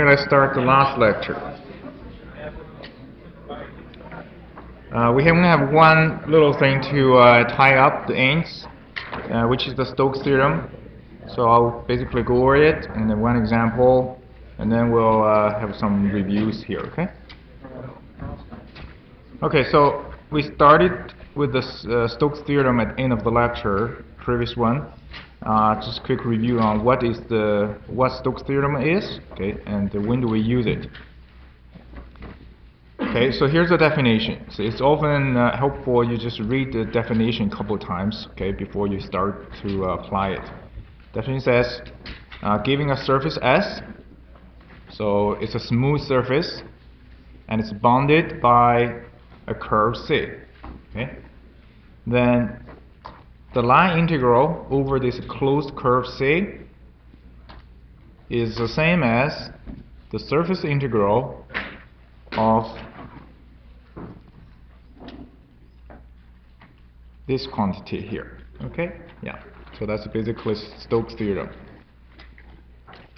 Okay, let's start the last lecture. We only have one little thing to tie up the ends, which is the Stokes Theorem. So I'll basically go over it and then one example, and then we'll have some reviews here, okay? Okay, so we started with the Stokes Theorem at the end of the lecture, previous one. Just a quick review on what Stokes Theorem is, okay, and when do we use it. Okay, so here's the definition. So it's often helpful you just read the definition a couple of times, okay, before you start to apply it. Definition says, giving a surface S, so it's a smooth surface, and it's bounded by a curve C, okay. Then the line integral over this closed curve C is the same as the surface integral of this quantity here, okay? Yeah, so that's basically Stokes Theorem.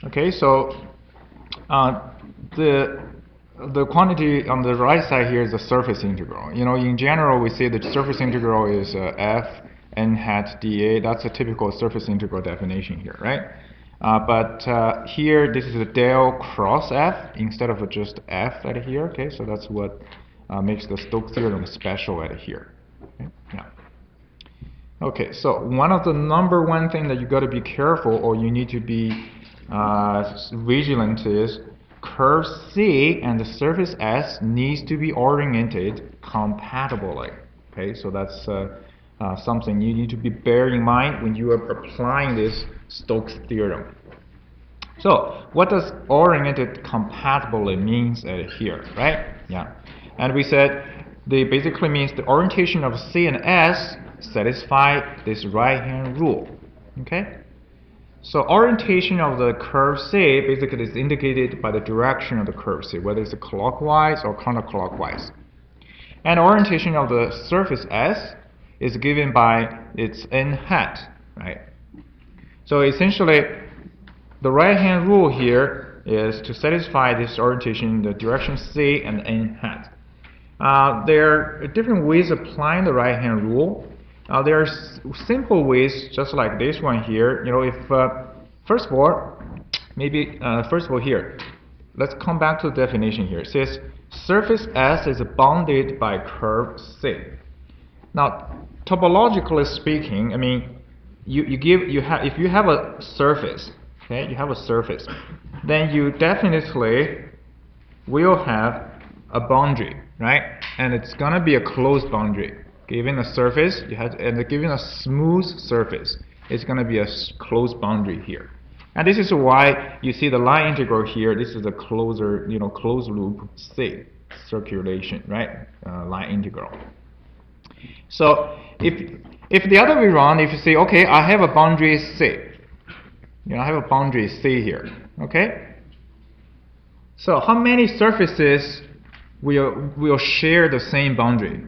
Okay, so the quantity on the right side here is the surface integral. You know, in general, we say the surface integral is f n hat dA. That's a typical surface integral definition here, right? But here, this is a del cross f instead of just f at here. Okay, so that's what makes the Stokes Theorem special at here. Okay? Yeah. Okay, so one of the number one thing that you got to be careful, or you need to be vigilant, is curve C and the surface S needs to be oriented compatibly. Okay, so that's something you need to bear in mind when you are applying this Stokes Theorem. So what does oriented compatibly means at here, right? Yeah, and we said they basically means the orientation of C and S satisfy this right-hand rule. Okay. So orientation of the curve C basically is indicated by the direction of the curve C, whether it's clockwise or counterclockwise. And orientation of the surface S is given by its n hat, right? So essentially, the right-hand rule here is to satisfy this orientation, the direction C and n hat. There are different ways of applying the right-hand rule. There are simple ways, just like this one here. You know, if first of all, here, let's come back to the definition here. It says surface S is bounded by curve C. Now, topologically speaking, I mean, if you have a surface, okay, you have a surface, then you definitely will have a boundary, right? And it's gonna be a closed boundary. Given a surface, and given a smooth surface, it's going to be a closed boundary here. And this is why you see the line integral here. This is a closed loop C circulation, right? Line integral. So if the other way around, if you say, okay, I have a boundary C, I have a boundary C here, okay? So how many surfaces will share the same boundary?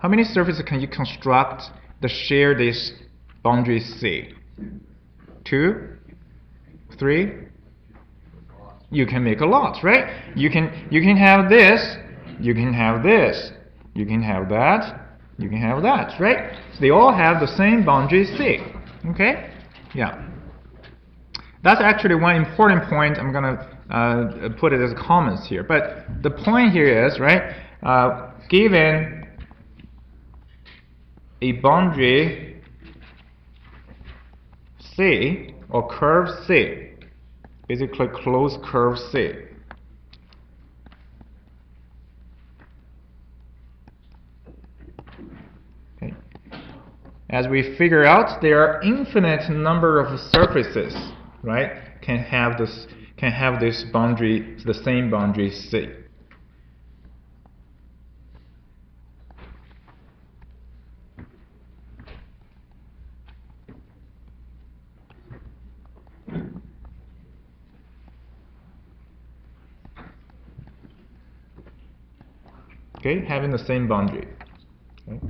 How many surfaces can you construct that share this boundary C? 2? 3? You can make a lot, right? You can have this, you can have this, you can have that, you can have that, right? So they all have the same boundary C. Okay? Yeah. That's actually one important point. I'm gonna put it as comments here. But the point here is, right? Given a boundary C or curve C, basically closed curve C. Okay. As we figure out, there are infinite number of surfaces, right? Can have this boundary, the same boundary C. Okay, having the same boundary. Okay.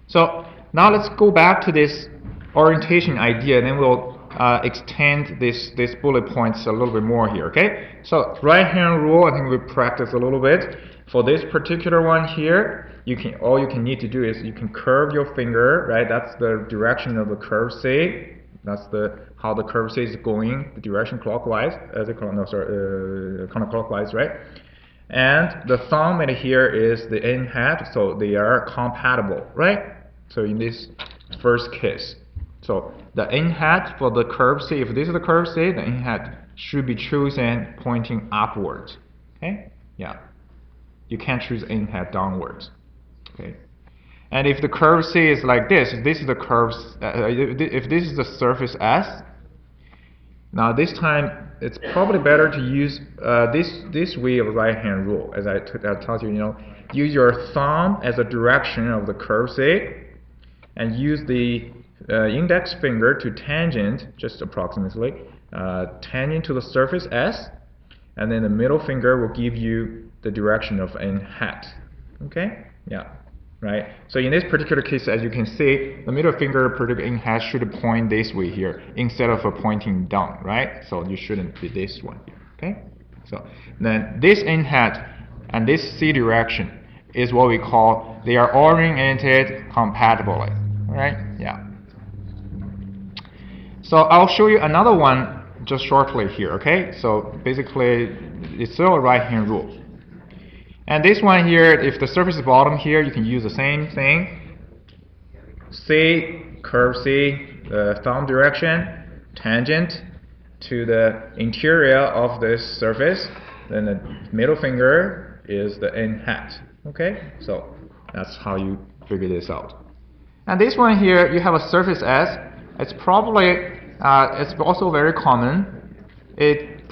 So now let's go back to this orientation idea, and then we'll extend this bullet points a little bit more here, okay? So right hand rule, I think we practice a little bit. For this particular one here, all you can need to do is you can curve your finger, right? That's the direction of the curve C. That's how the curve C is going, the direction clockwise, counterclockwise, right? And the thumb in here is the n hat, so they are compatible, right? So in this first case, so the n hat for the curve C, if this is the curve C, the n hat should be chosen pointing upwards. Okay? Yeah. You can't choose n hat downwards. Okay. And if the curve C is like this is the curve. If this is the surface S, now this time it's probably better to use this way of right hand rule. As I taught you, use your thumb as a direction of the curve C, and use the index finger to tangent, just approximately, tangent to the surface S, and then the middle finger will give you the direction of n hat. Okay? Yeah. Right? So in this particular case, as you can see, the middle finger n hat should point this way here instead of pointing down, right? So you shouldn't be this one here. Okay? So then this n hat and this C direction is what we call, they are oriented compatibly. Right? Yeah. So I'll show you another one just shortly here, okay? So basically, it's still a right-hand rule. And this one here, if the surface is bottom here, you can use the same thing. C, curve C, the thumb direction, tangent to the interior of this surface. Then the middle finger is the n hat, okay? So that's how you figure this out. And this one here, you have a surface S. It's probably, it's also very common. It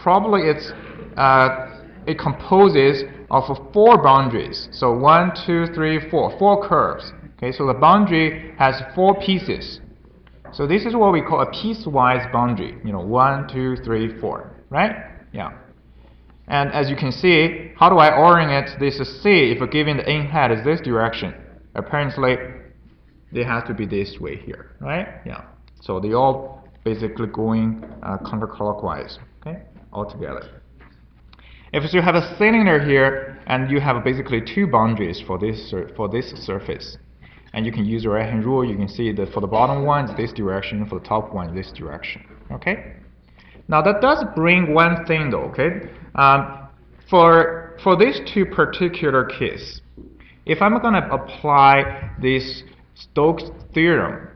composes of 4 boundaries. So 1, 2, 3, 4, 4 curves. Okay, so the boundary has 4 pieces. So this is what we call a piecewise boundary. 1, 2, 3, 4, right? Yeah. And as you can see, how do I orient this C if given the n hat is this direction? Apparently, they have to be this way here, right? Yeah. So they all basically going counterclockwise, okay, all together. If you have a cylinder here and you have basically 2 boundaries for this surface, and you can use the right-hand rule, you can see that for the bottom one it's this direction, for the top one this direction, okay? Now that does bring one thing though, okay? For these 2 particular cases, if I'm going to apply this Stokes Theorem,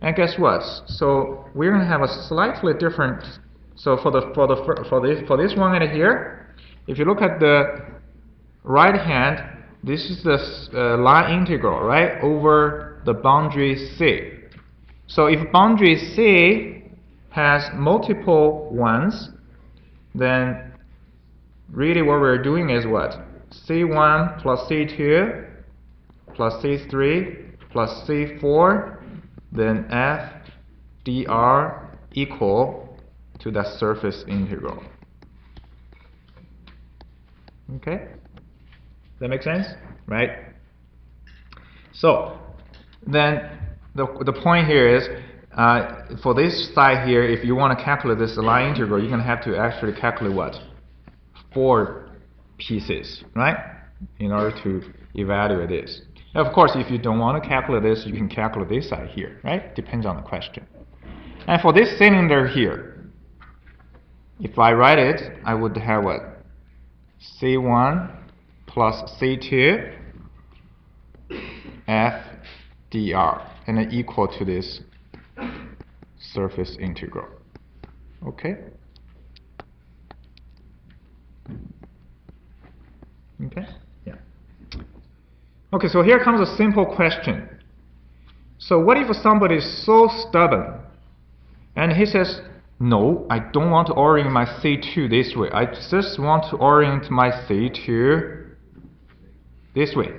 and guess what? So we're going to have a slightly different. So for this one right here, if you look at the right hand, this is the line integral, right, over the boundary C. So if boundary C has multiple ones, then really what we're doing is what? C1 plus C2 plus C3 plus C4, then F dr equal to that surface integral. Okay? Does that make sense? Right? So then the point here is, for this side here, if you want to calculate this line integral, you're going to have to actually calculate what? 4 pieces, right? In order to evaluate this. Of course, if you don't want to calculate this, you can calculate this side here, right? Depends on the question. And for this cylinder here, if I write it, I would have what? C1 plus C2 F dr, and then equal to this surface integral. Okay? Okay? Yeah. Okay, so here comes a simple question. So what if somebody is so stubborn and he says, no, I don't want to orient my C2 this way. I just want to orient my C2 this way.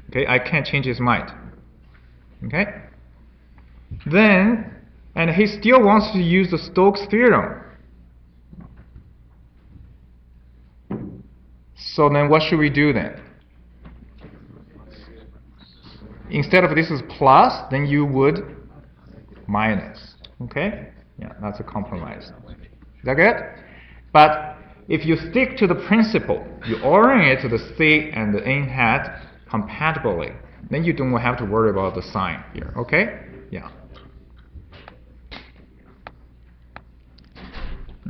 Okay, I can't change his mind. Okay? Then, and he still wants to use the Stokes Theorem. So then what should we do then? Instead of this is plus, then you would minus. Okay? Yeah, that's a compromise. Is that good? But if you stick to the principle, you orient the C and the N hat compatibly, then you don't have to worry about the sign here, okay? Yeah.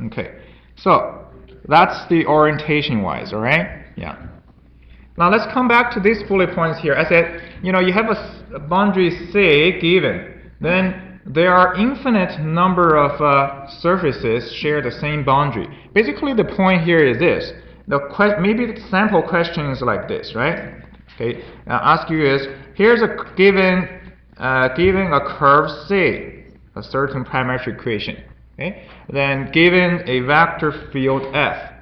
Okay, so that's the orientation-wise, all right? Yeah. Now let's come back to these bullet points here. I said, you have a boundary C given, then there are infinite number of surfaces share the same boundary. Basically, the point here is this. Maybe the sample question is like this, right? Okay, ask you is, here's a given a curve C, a certain parametric equation. Okay, then given a vector field F.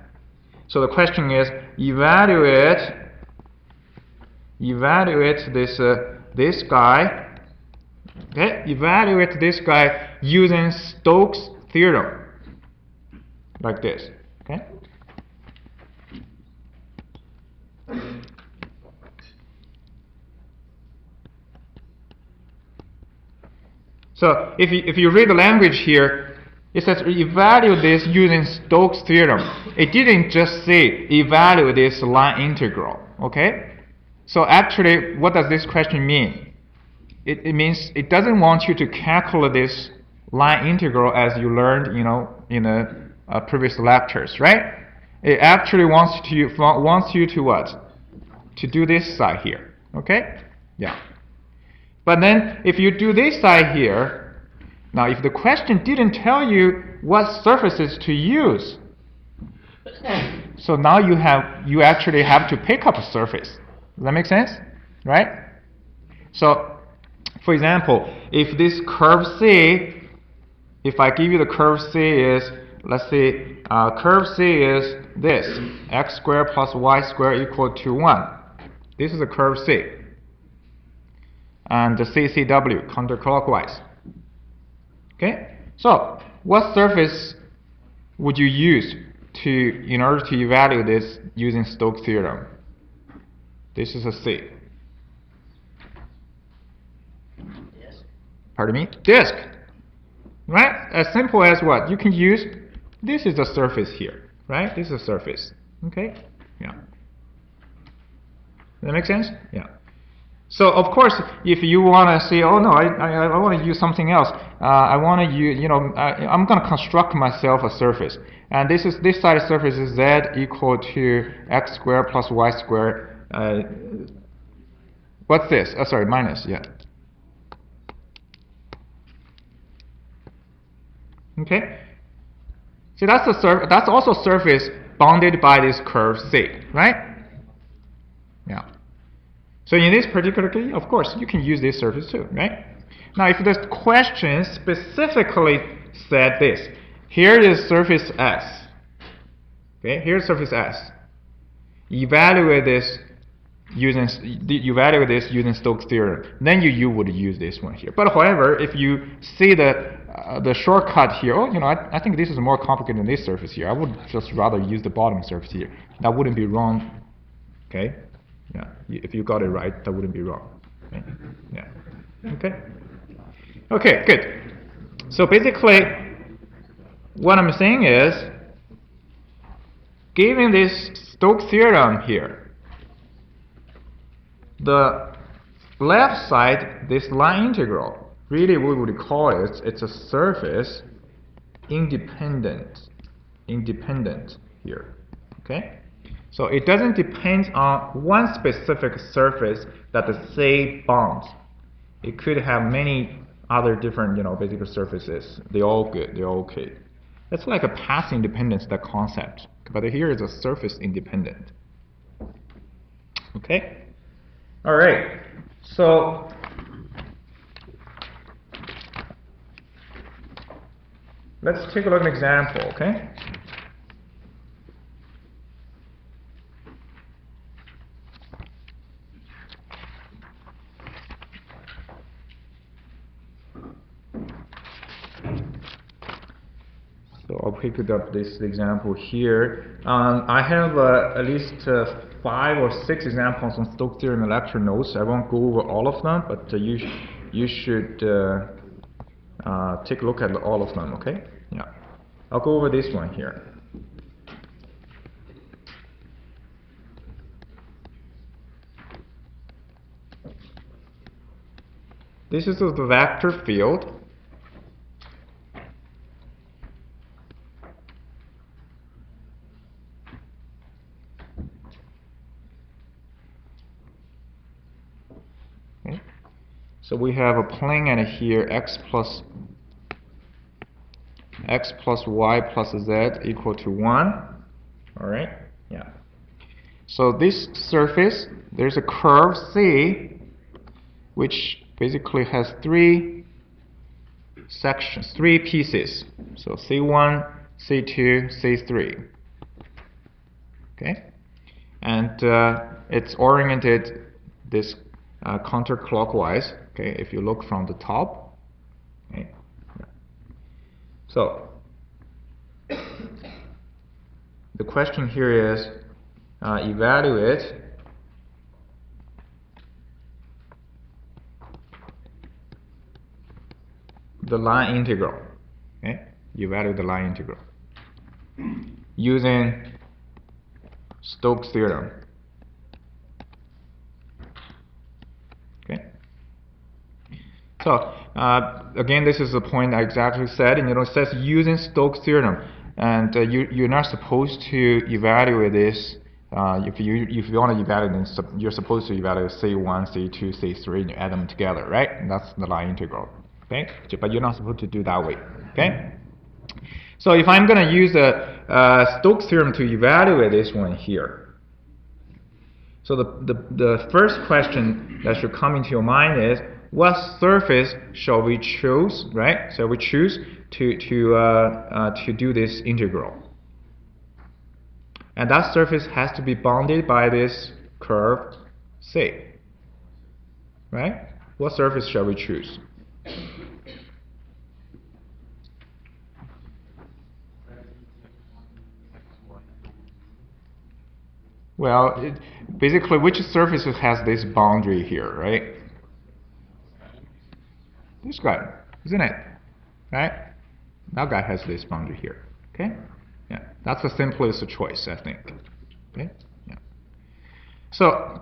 So the question is, evaluate this guy. Okay, evaluate this guy using Stokes theorem, like this. Okay. So if you read the language here, it says evaluate this using Stokes theorem. It didn't just say evaluate this line integral. Okay. So actually, what does this question mean? It means it doesn't want you to calculate this line integral as you learned, in the previous lectures, right? It actually wants you to what? To do this side here, okay? Yeah. But then if you do this side here, now if the question didn't tell you what surfaces to use, so now you actually have to pick up a surface. Does that make sense? Right? So for example, if this curve C, if I give you the curve C is, let's say, curve C is this, x squared plus y squared equal to 1. This is a curve C. And the CCW, counterclockwise. Okay? So, what surface would you use in order to evaluate this using Stokes theorem? This is a C. Pardon me? Disk. Right? As simple as what? You can use, this is the surface here. Right? This is a surface. Okay? Yeah. Does that make sense? Yeah. So, of course, if you want to say, oh no, I want to use something else. I want to use, I'm going to construct myself a surface. And this side of surface is z equal to x squared plus y squared. What's this? Oh, sorry, minus, yeah. Okay, so that's also surface bounded by this curve C, right? Yeah. So in this particular case, of course, you can use this surface too, right? Now, if the question specifically said this, here is surface S. Okay, here's surface S. Evaluate this using Stokes theorem. Then you would use this one here. But however, if you see the shortcut here, I think this is more complicated than this surface here. I would just rather use the bottom surface here. That wouldn't be wrong. Okay? Yeah. If you got it right, that wouldn't be wrong. Okay? Yeah. Okay? Okay, good. So basically, what I'm saying is, given this Stokes theorem here, the left side, this line integral, really we would call it, it's a surface independent here, okay? So it doesn't depend on one specific surface that the C bounds. It could have many other different, basic surfaces. They're all good, they're all okay. It's like a path independence, that concept. But here is a surface independent. Okay? All right, so let's take a look at an example, okay? So I'll pick up this example here. I have at least 5 or 6 examples on Stokes theorem in lecture notes. I won't go over all of them, but you should take a look at all of them, okay? Yeah. I'll go over this one here. This is the vector field. Okay. So we have a plane and here x plus y plus z equal to 1. All right? Yeah. So this surface, there's a curve C, which basically has 3 sections, 3 pieces. So C1, C2, C3. Okay? And it's oriented this counterclockwise, okay, if you look from the top. Okay? So the question here is evaluate the line integral. Okay? Evaluate the line integral using Stokes theorem. Okay. So again, this is the point I exactly said, and it says using Stokes theorem, and you're not supposed to evaluate this. If you want to evaluate this, you're supposed to evaluate C1, C2, C3, and you add them together, right? And that's the line integral. Okay, but you're not supposed to do that way. Okay. So if I'm going to use the Stokes theorem to evaluate this one here, so the first question that should come into your mind is, what surface shall we choose, right? So we choose to do this integral, and that surface has to be bounded by this curve C, right? What surface shall we choose? Well, basically, which surface has this boundary here, right? This guy, isn't it? Right? That guy has this boundary here. Okay? Yeah, that's the simplest choice, I think. Okay? Yeah. So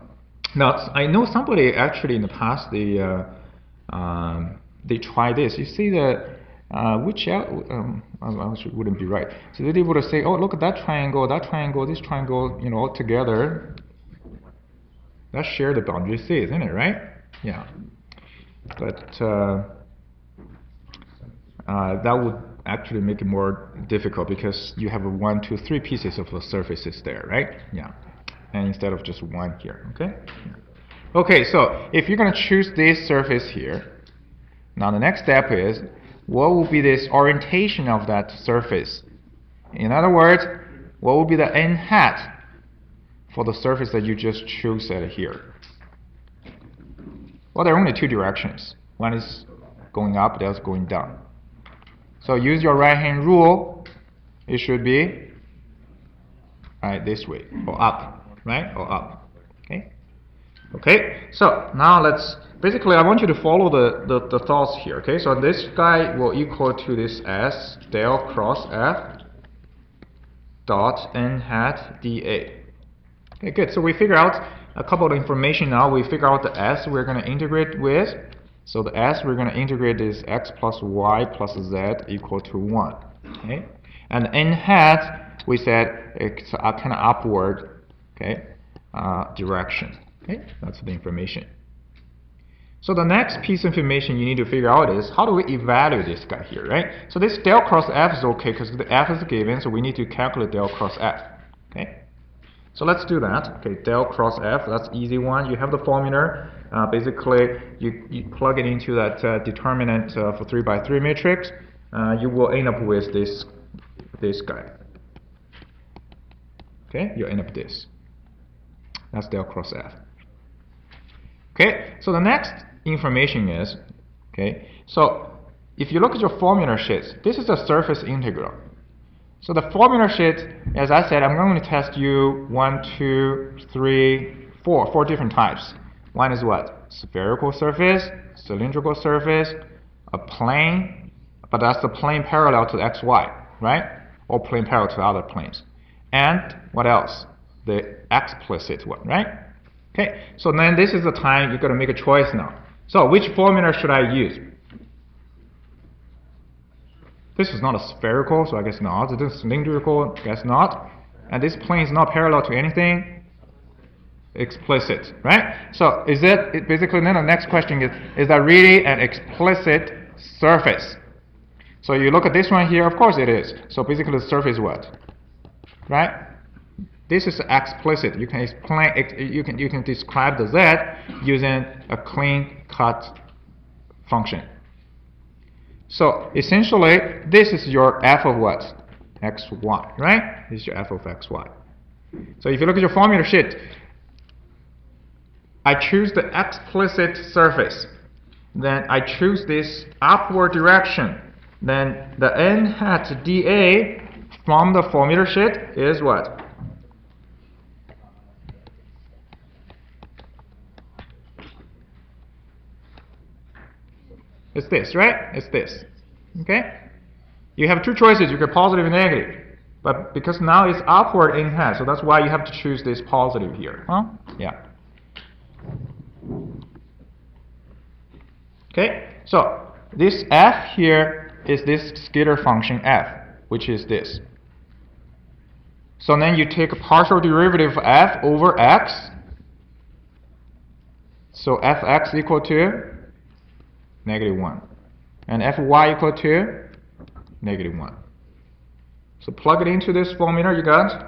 now I know somebody actually in the past they try this. You see the actually wouldn't be right. So they're able to say, oh, look at that triangle, this triangle, all together. That share the boundary C, isn't it, right? Yeah. But that would actually make it more difficult because you have 1, 2, 3 pieces of the surfaces there, right? Yeah. And instead of just one here, okay? Yeah. Okay, so if you're going to choose this surface here, now the next step is, what will be this orientation of that surface? In other words, what will be the n hat for the surface that you just chose here? Well, there are only 2 directions. One is going up, the other is going down. So use your right hand rule. It should be this way, or up, right? Or up. Okay. Okay. So now basically, I want you to follow the thoughts here. Okay. So this guy will equal to this S del cross F dot n hat dA. Okay. Good. So we figure out a couple of information now. We figure out the S we're going to integrate with. So the S we're going to integrate is x plus y plus z equal to 1. Okay. And n hat, we said it's a kind of upward, okay, direction. Okay. That's the information. So the next piece of information you need to figure out is, how do we evaluate this guy here, right? So this del cross F is okay because the F is given, so we need to calculate del cross F. Okay. So let's do that. Okay, del cross F, that's easy one. You have the formula. Basically, you plug it into that determinant for 3 by 3 matrix. You will end up with this guy. Okay, you end up with this. That's del cross F. Okay, so the next information is, okay, so if you look at your formula sheets, this is a surface integral. So the formula sheet, as I said, I'm going to test you 1, 2, 3, 4 different types. One is what? Spherical surface, cylindrical surface, a plane, but that's the plane parallel to xy, right? Or plane parallel to other planes. And what else? The explicit one, right? Okay, so then this is the time you're going to make a choice now. So which formula should I use? This is not a spherical, so I guess not. This is cylindrical, I guess not. And this plane is not parallel to anything. Explicit, right? So is it basically then the next question is that really an explicit surface? So you look at this one here, of course it is. So basically the surface is what? Right? This is explicit. You can explain you can describe the z using a clean cut function. So essentially this is your f of what? Xy, right? This is your f of xy. So if you look at your formula sheet, I choose the explicit surface. Then I choose this upward direction. Then the n hat dA from the formula sheet is what? It's this, right? It's this. Okay? You have two choices. You get positive and negative. But because now it's upward n hat, so that's why you have to choose this positive here. Huh? Yeah. Okay, so this f here is this scalar function f, which is this. So then you take a partial derivative of f over x. So fx equal to -1. And fy equal to -1. So plug it into this formula you got.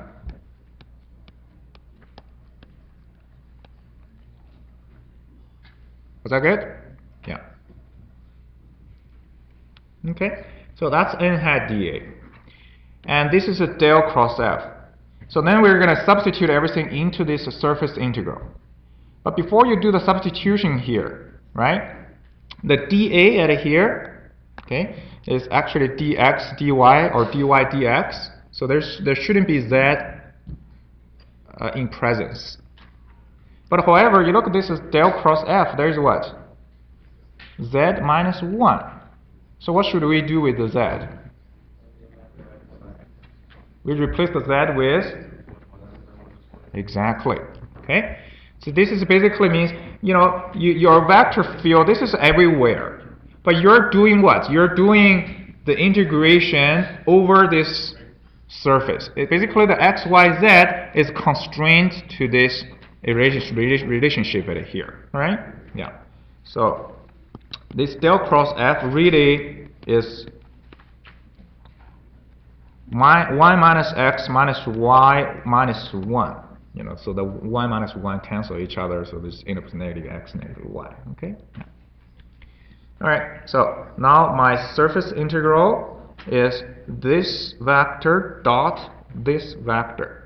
Was that good? Yeah. Okay, so that's n hat dA. And this is a del cross f. So then we're going to substitute everything into this surface integral. But before you do the substitution here, right, the dA at here, okay, is actually dx dy or dy dx. So there shouldn't be z in presence. But however, you look at this as del cross f, there's what? Z minus 1. So what should we do with the z? We replace the z with? Exactly. Okay? So this is basically means, you know, your vector field, this is everywhere. But you're doing what? You're doing the integration over this surface. Basically, the x, y, z is constrained to this relationship right here, right? Yeah. So this del cross f really is y minus x minus y minus 1. You know, so the y minus 1 cancel each other, so this ends up negative x negative y. Okay. Yeah. All right. So now my surface integral is this vector dot this vector.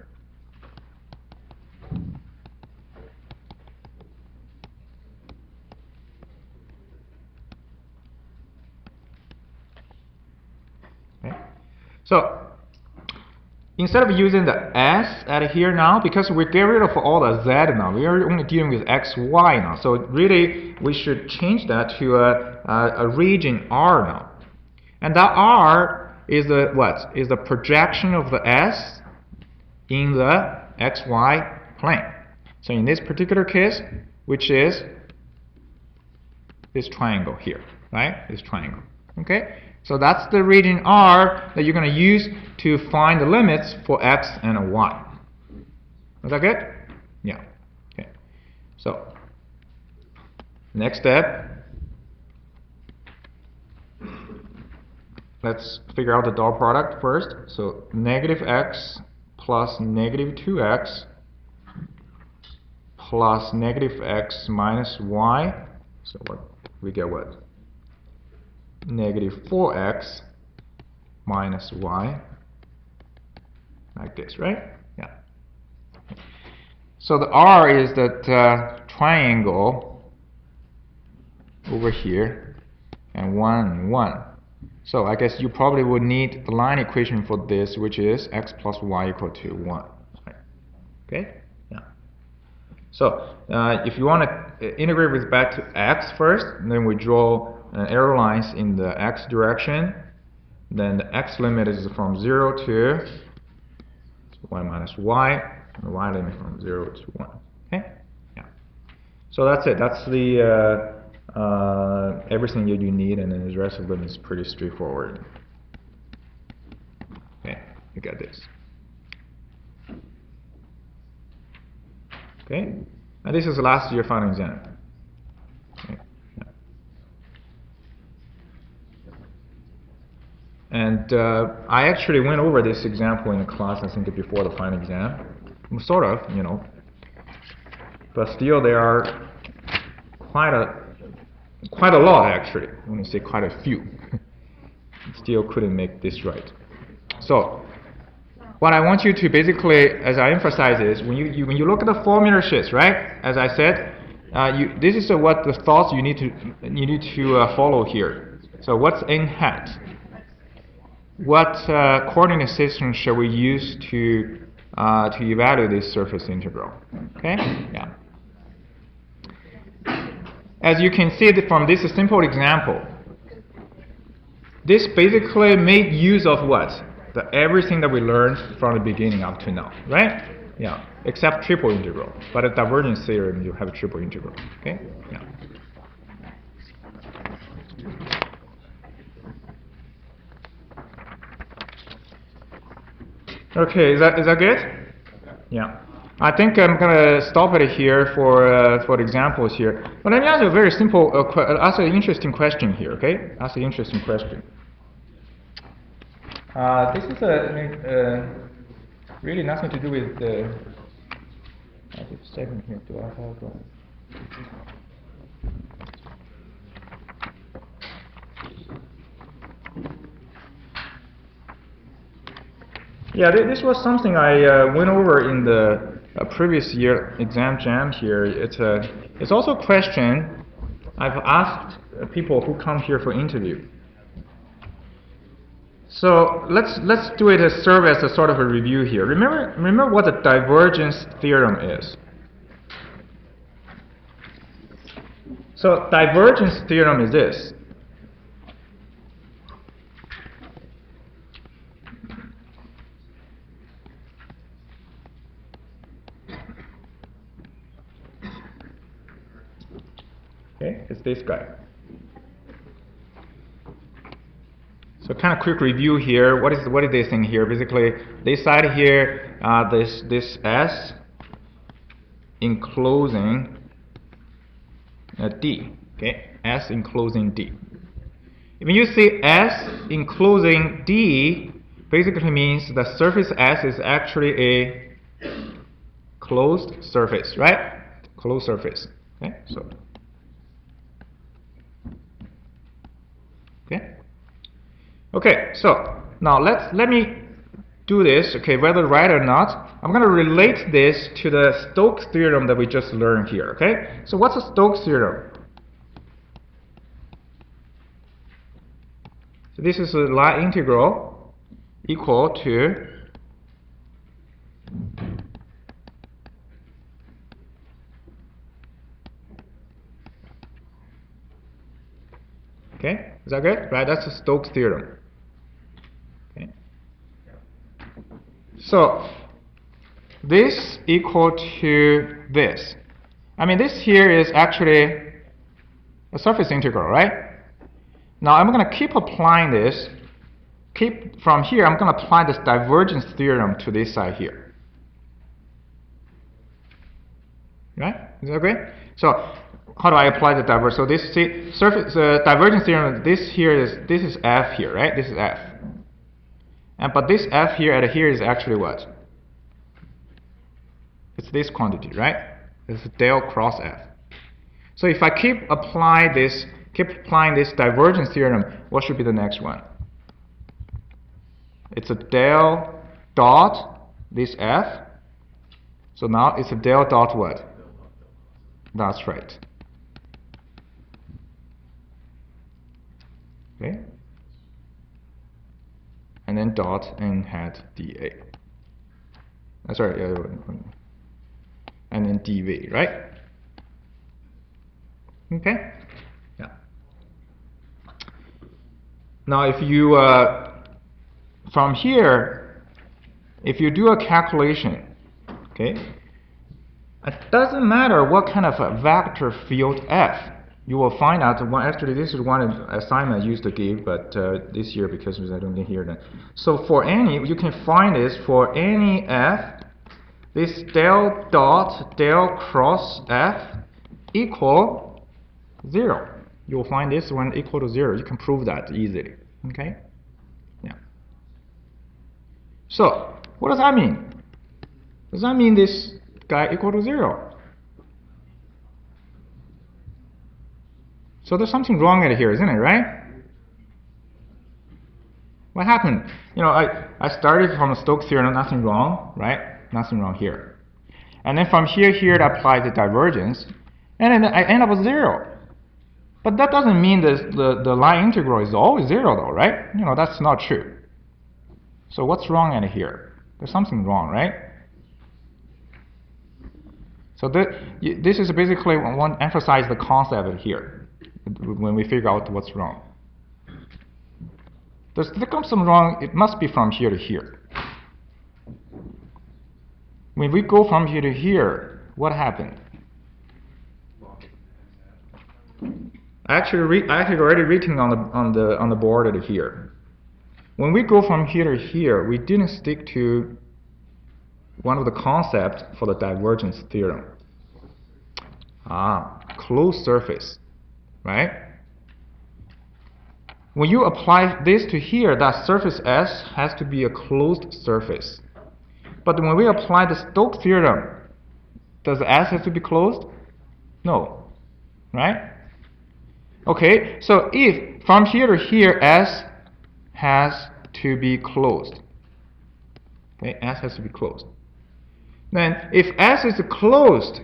So instead of using the s at here now, because we get rid of all the z now, we are only dealing with x, y now. So really, we should change that to a region R now. And that R is the what? Is the projection of the s in the xy plane. So in this particular case, which is this triangle here, right? This triangle. Okay? So that's the region R that you're going to use to find the limits for x and y. Is that good? Yeah. Okay. So next step, let's figure out the dot product first. So negative x plus negative 2x plus negative x minus y. So what we get what? Negative 4x minus y, like this, right? Yeah. So the R is that triangle over here, and 1 and 1. So I guess you probably would need the line equation for this, which is x plus y equal to 1. Okay? Yeah. So if you want to integrate with back to x first, then we draw arrow lines in the x direction. Then the x limit is from 0 to y minus y, and the y limit from 0 to 1. Okay? Yeah. So that's it. That's the everything you need, and then the rest of them is pretty straightforward. Okay, you got this. Okay, and this is last year final exam. Okay. Yeah. And I actually went over this example in the class, I think, before the final exam. Sort of, you know. But still, there are quite a lot, actually. When you say quite a few. Still couldn't make this right. So, what I want you to basically, as I emphasize, is when you look at the formula sheets, right? As I said, this is what the thoughts you need to follow here. So, what's n hat? What coordinate system shall we use to evaluate this surface integral? Okay, yeah. As you can see from this simple example, this basically made use of what? Everything that we learned from the beginning up to now, right? Yeah, except triple integral. But a divergence theorem, you have a triple integral. Okay, yeah. Okay, is that good? Yeah. I think I'm gonna stop it here for the examples here. But let me ask you a very simple, ask an interesting question here. Okay, ask an interesting question. This is really nothing to do with the. Just a second here. Do I have? Yeah, this was something I went over in the previous year exam jam here. It's also a question I've asked people who come here for interview. So let's do it as serve as a sort of a review here. Remember what the divergence theorem is. So divergence theorem is this. Okay, it's this guy. So kind of quick review here. What is this thing here? Basically, this side here, this S enclosing D. Okay, S enclosing D. When you see S enclosing D, basically means the surface S is actually a closed surface, right? Closed surface. Okay, so. Okay. Okay, so now let me do this, okay, whether right or not. I'm going to relate this to the Stokes theorem that we just learned here, okay? So what's the Stokes theorem? So this is a line integral equal to okay, is that good? Right, that's the Stokes theorem. Okay. So this equal to this. I mean, this here is actually a surface integral, right? Now I'm going to keep applying this. From here, I'm going to apply this divergence theorem to this side here. Right? Is that great? So how do I apply the divergence? So this surface divergence theorem. This is F here, right? This is F. But this F here and here is actually what? It's this quantity, right? It's del cross F. So if I keep applying this divergence theorem, what should be the next one? It's a del dot this F. So now it's a del dot what? That's right. Okay. And then dot n hat dA. That's right. And then dV, right? Okay. Yeah. Now, if you from here, if you do a calculation, okay, it doesn't matter what kind of a vector field f. You will find out. Actually, this is one assignment I used to give, but this year because I don't get here then. So for any, you can find this for any f, this del dot del cross f equal 0. You'll find this one equal to 0. You can prove that easily. Okay? Yeah. So what does that mean? Does that mean this guy equal to 0? So there's something wrong at here, isn't it, right? What happened? You know, I started from the Stokes theorem, nothing wrong, right? Nothing wrong here. And then from here I apply the divergence, and then I end up with 0. But that doesn't mean that the line integral is always 0, though, right? You know, that's not true. So what's wrong at here? There's something wrong, right? So this is basically, I want to emphasize the concept here when we figure out what's wrong. There comes some wrong, it must be from here to here. When we go from here to here, what happened? I actually already written on the board here. When we go from here to here, we didn't stick to one of the concepts for the divergence theorem. Closed surface, right? When you apply this to here, that surface S has to be a closed surface. But when we apply the Stokes theorem, does S have to be closed? No, right? Okay, so if from here to here S has to be closed, okay, S has to be closed. Then if S is closed,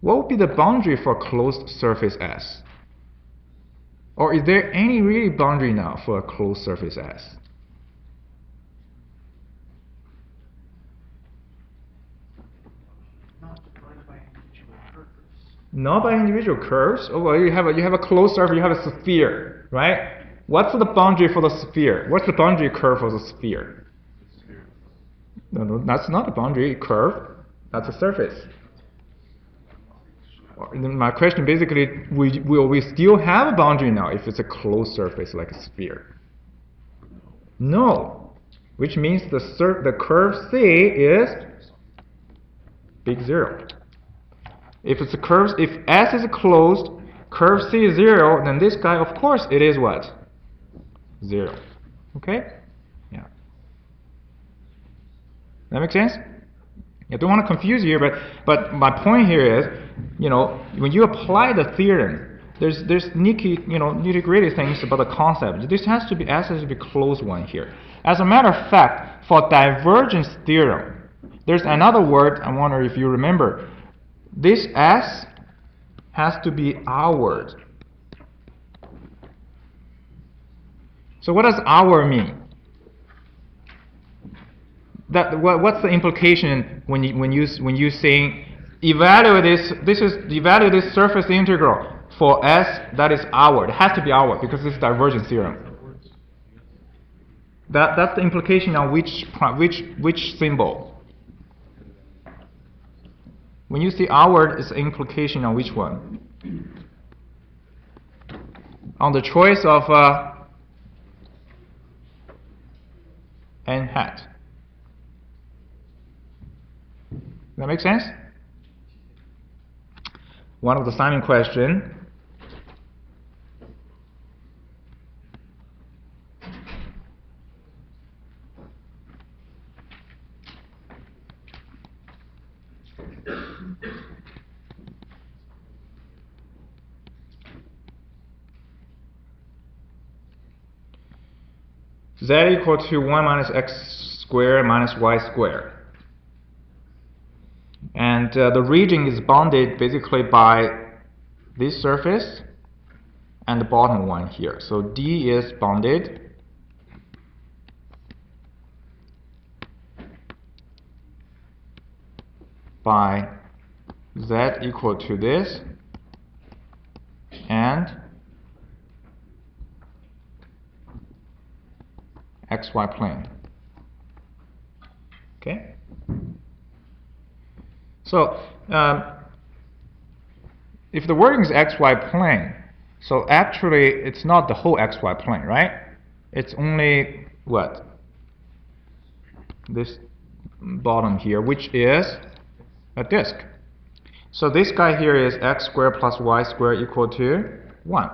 what would be the boundary for closed surface S? Or is there any really boundary now for a closed surface S? Not by individual curves. Oh, well, you have a closed surface. You have a sphere, right? What's the boundary for the sphere? What's the boundary curve for the sphere? No, that's not a boundary curve. That's a surface. My question basically, will we still have a boundary now if it's a closed surface like a sphere? No, which means the curve C is big 0. If it's a curve, if S is closed, curve C is 0, then this guy, of course, it is what? 0. Okay? Yeah. That make sense? I don't want to confuse you here, but my point here is, you know, when you apply the theorem, there's nitty-gritty things about the concept. This has to be S has to be closed one here. As a matter of fact, for divergence theorem, there's another word. I wonder if you remember. This S has to be outward. So what does outward mean? What's the implication when you saying evaluate this surface integral for S that is outward? It has to be outward because this is divergence theorem. That's the implication on which symbol. When you see outward, it's an implication on which one? On the choice of n hat. That make sense? One of the assignment question. Z equal to 1 minus x squared minus y squared. And the region is bounded basically by this surface and the bottom one here. So D is bounded by Z equal to this and xy plane. Okay? So, if the wording is xy plane, so actually it's not the whole xy plane, right? It's only what? This bottom here, which is a disk. So this guy here is x squared plus y squared equal to 1.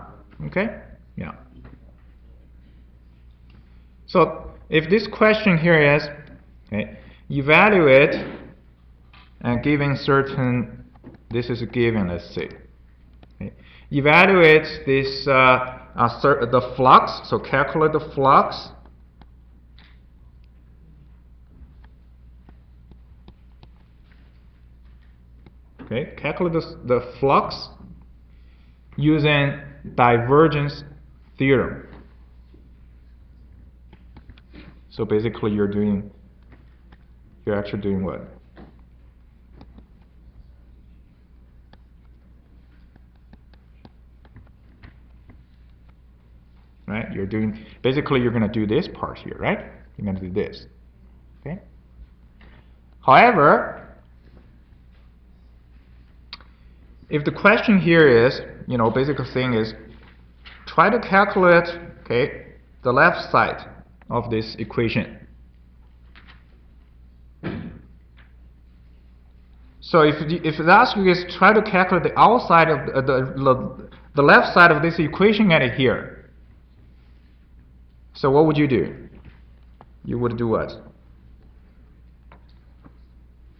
Okay? Yeah. So if this question here is, okay, evaluate and given certain, this is a given, let's see. Okay. Evaluate this the flux, so calculate the flux. Okay, calculate the flux using divergence theorem. So basically you're actually doing what? Right? Basically you're going to do this part here, right? You're going to do this. Okay? However, if the question here is, basic thing is, try to calculate, okay, the left side of this equation. So if it asks you is try to calculate the outside of the left side of this equation at here. So what would you do? You would do what?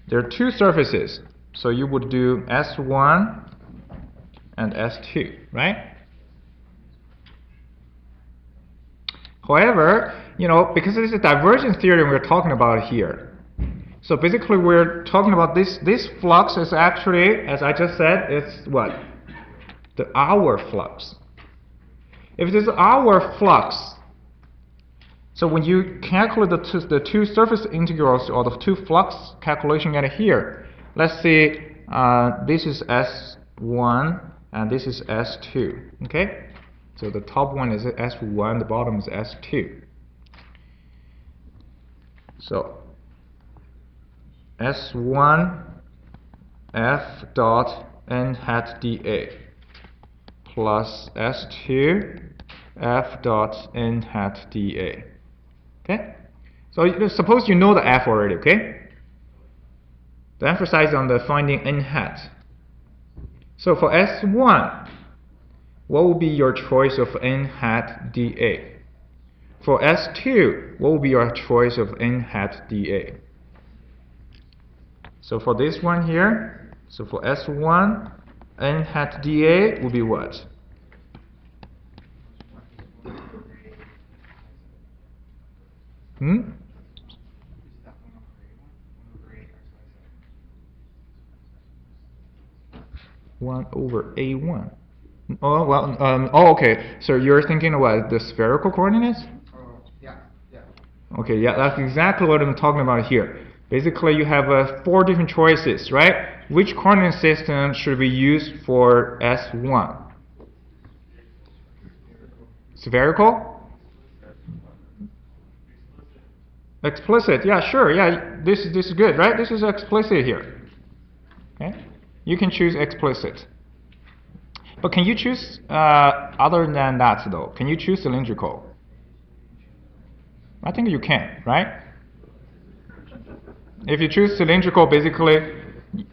There are two surfaces. So you would do S1 and S2, right? However, because this is a divergence theorem we're talking about here. So basically we're talking about this flux is actually, as I just said, it's what? The hour flux. If it is hour flux, so when you calculate the two surface integrals or the two flux calculation at here, let's say this is S1 and this is S2, okay? So the top one is S1, the bottom is S2. So S1 F dot n hat dA plus S2 F dot n hat dA. Okay? So suppose you know the F already, okay? The emphasis on the finding n hat. So for S1, what will be your choice of n hat dA? For S2, what will be your choice of n hat dA? So for this one here, so for S1, n hat dA will be what? Hmm? 1 over A1. Oh, well, okay. So you're thinking what, the spherical coordinates? Yeah. Okay, yeah, that's exactly what I'm talking about here. Basically, you have 4 different choices, right? Which coordinate system should we use for S1? Spherical? Explicit, yeah, sure, yeah, this is good, right? This is explicit here. Okay, you can choose explicit. But can you choose other than that though? Can you choose cylindrical? I think you can, right? If you choose cylindrical, basically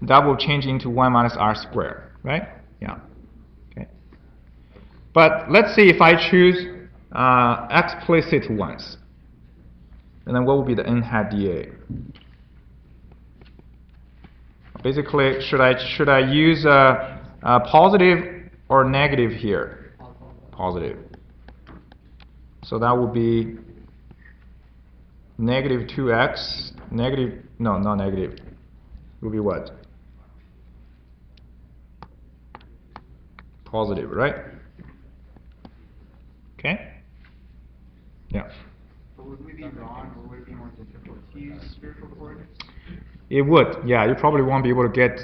that will change into 1 minus r squared, right? Yeah. Okay. But let's see if I choose explicit ones. And then what will be the n hat dA? Basically, should I use positive or negative here? Positive. So that would be negative 2x, negative, no, not negative. It will be what? Positive, right? Okay? Yeah. But would we be wrong, or would it be more difficult to use spherical coordinates? It would, yeah. You probably won't be able to get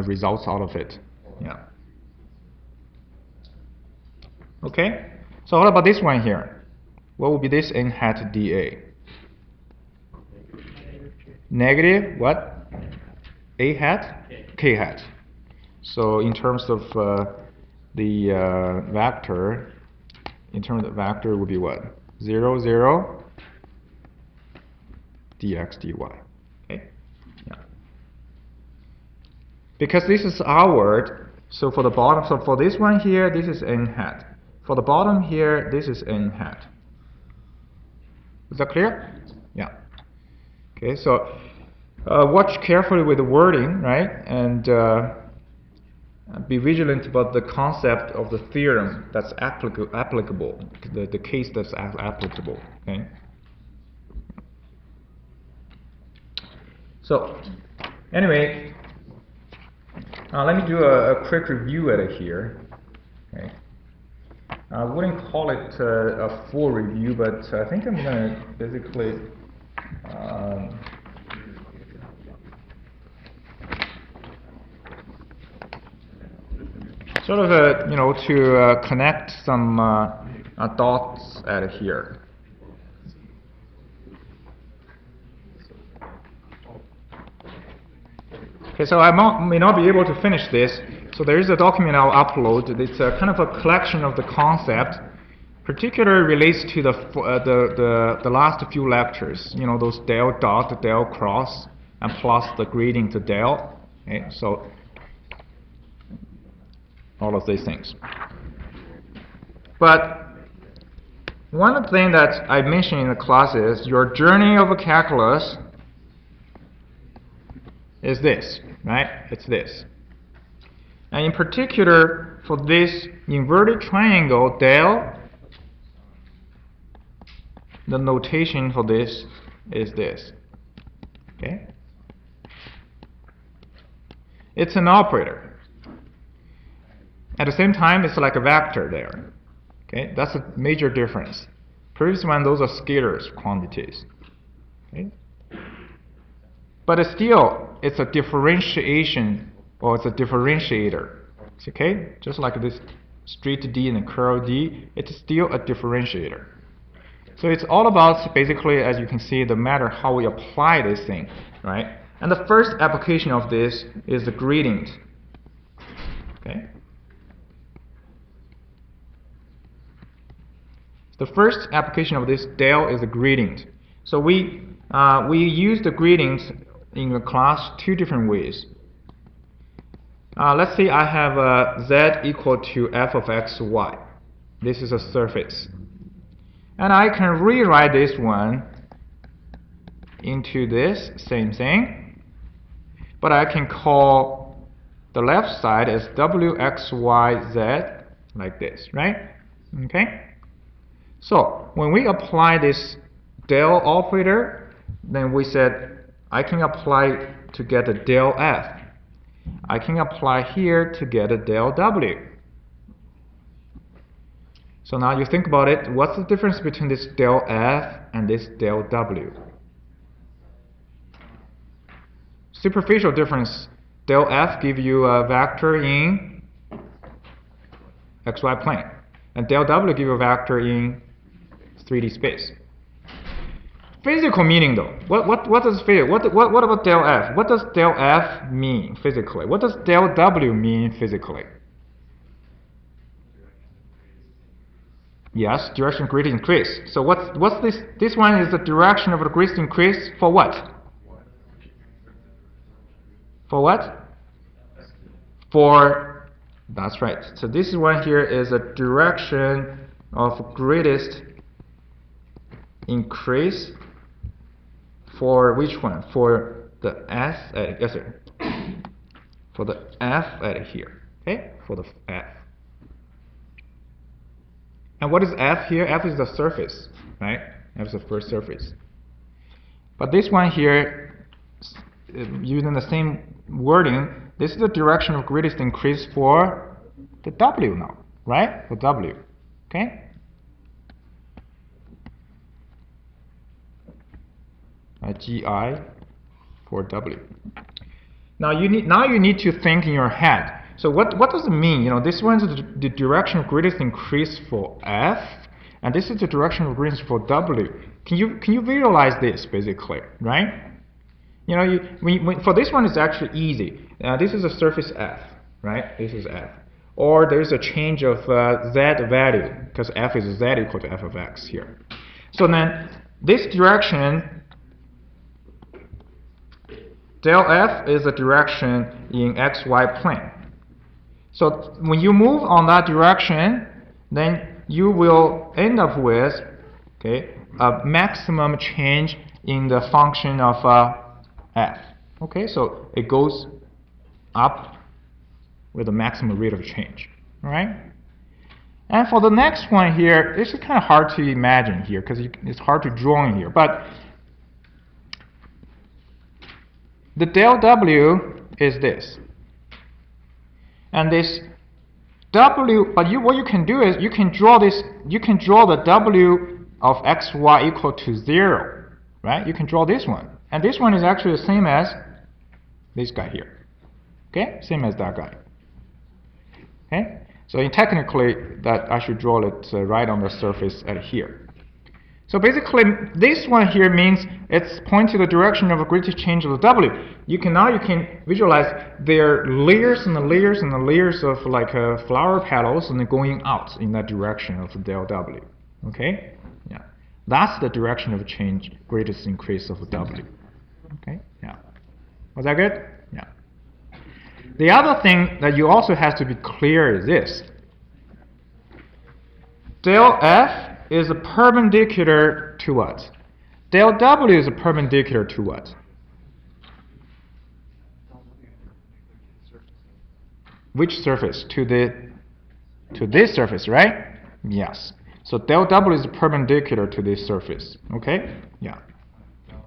results out of it. Yeah. Okay. So what about this one here? What will be this n hat dA? Negative what? A hat? K hat. So in terms of the vector, in terms of vector would be what? 0, 0, dx dy. Okay? Yeah. Because this is outward, so for the bottom, so for this one here, this is n hat. For the bottom here, this is n hat. Is that clear? Yeah. Okay, so watch carefully with the wording, right? And be vigilant about the concept of the theorem that's applicable, the case that's applicable. Okay. So, anyway, let me do a quick review at it here. Okay. I wouldn't call it a full review, but I think I'm going to basically sort of to connect some dots at here. Okay, so I may not be able to finish this. So there is a document I'll upload. It's a kind of a collection of the concept, particularly relates to the last few lectures. You know, those del dot, del cross, and plus the gradient del. Okay, so all of these things. But one thing that I mentioned in the class is your journey over calculus is this, right? It's this. And in particular, for this inverted triangle del, the notation for this is this. Okay? It's an operator. At the same time, it's like a vector there. Okay? That's a major difference. Previous one, those are scalars quantities. Okay? But it's a differentiation, or it's a differentiator. Okay? Just like this straight D and a curl D, it's still a differentiator. So it's all about, basically, as you can see, the matter how we apply this thing, right? And the first application of this is the gradient. Okay? The first application of this del is the gradient. So we use the gradient in the class two different ways. Let's say I have z equal to f of x, y. This is a surface. And I can rewrite this one into this same thing. But I can call the left side as wxyz, like this, right? Okay? So when we apply this del operator, then we said I can apply to get a del f. I can apply here to get a del w. So now you think about it, what's the difference between this del f and this del w? Superficial difference. Del f give you a vector in xy plane, and del w give you a vector in 3D space. Physical meaning though, what does physical? What about del f? What does del f mean physically? What does del w mean physically? Yes, direction of greatest increase. So what's this? This one is the direction of the greatest increase for what? For what? For, that's right. So this one here is a direction of greatest increase for which one? For the S at, yes sir. For the F at here. Okay? For the F. And what is F here? F is the surface, right? F is the first surface. But this one here, using the same wording, this is the direction of greatest increase for the W now, right? For W. Okay? GI for W. Now you need to think in your head. So what does it mean? You know, this one is the direction of greatest increase for F, and this is the directional gradient for W. Can you visualize this basically, right? You know, for this one it's actually easy. This is a surface F, right? This is F. Or there's a change of Z value, because F is Z equal to F of X here. So then this direction, del F is the direction in XY plane. So when you move on that direction, then you will end up with, okay, a maximum change in the function of F. Okay, so it goes up with the maximum rate of change. All right. And for the next one here, this is kind of hard to imagine here because it's hard to draw in here. But the del W is this, and this W. But what you can do is you can draw this. You can draw the W of xy equal to 0, right? You can draw this one, and this one is actually the same as this guy here. Okay, same as that guy. Okay. So technically, that I should draw it right on the surface at here. So basically, this one here means it's pointing to the direction of a greatest change of the W. You can visualize there are layers and the layers and the layers of like flower petals and going out in that direction of the del W. Okay, yeah, that's the direction of change, greatest increase of W. Okay, yeah, was that good? Yeah. The other thing that you also have to be clear is this. Del F is perpendicular to what? Del W is perpendicular to what? Which surface? To this surface, right? Yes. So del W is perpendicular to this surface. Okay? Yeah.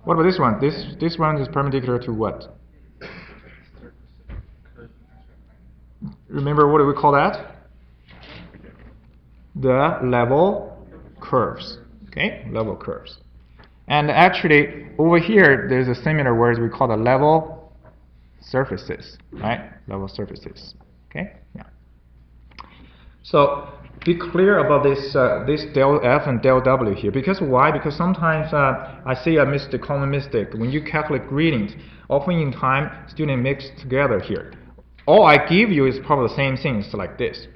What about this one? This one is perpendicular to what? Remember what do we call that? The level curves. Okay, level curves. And actually, over here, there's a similar word we call the level surfaces, right? Level surfaces. Okay, yeah. So be clear about this this del F and del W here. Because why? Because sometimes I see a mistake, common mistake. When you calculate gradients, often in time, students mix together here. All I give you is probably the same things like this.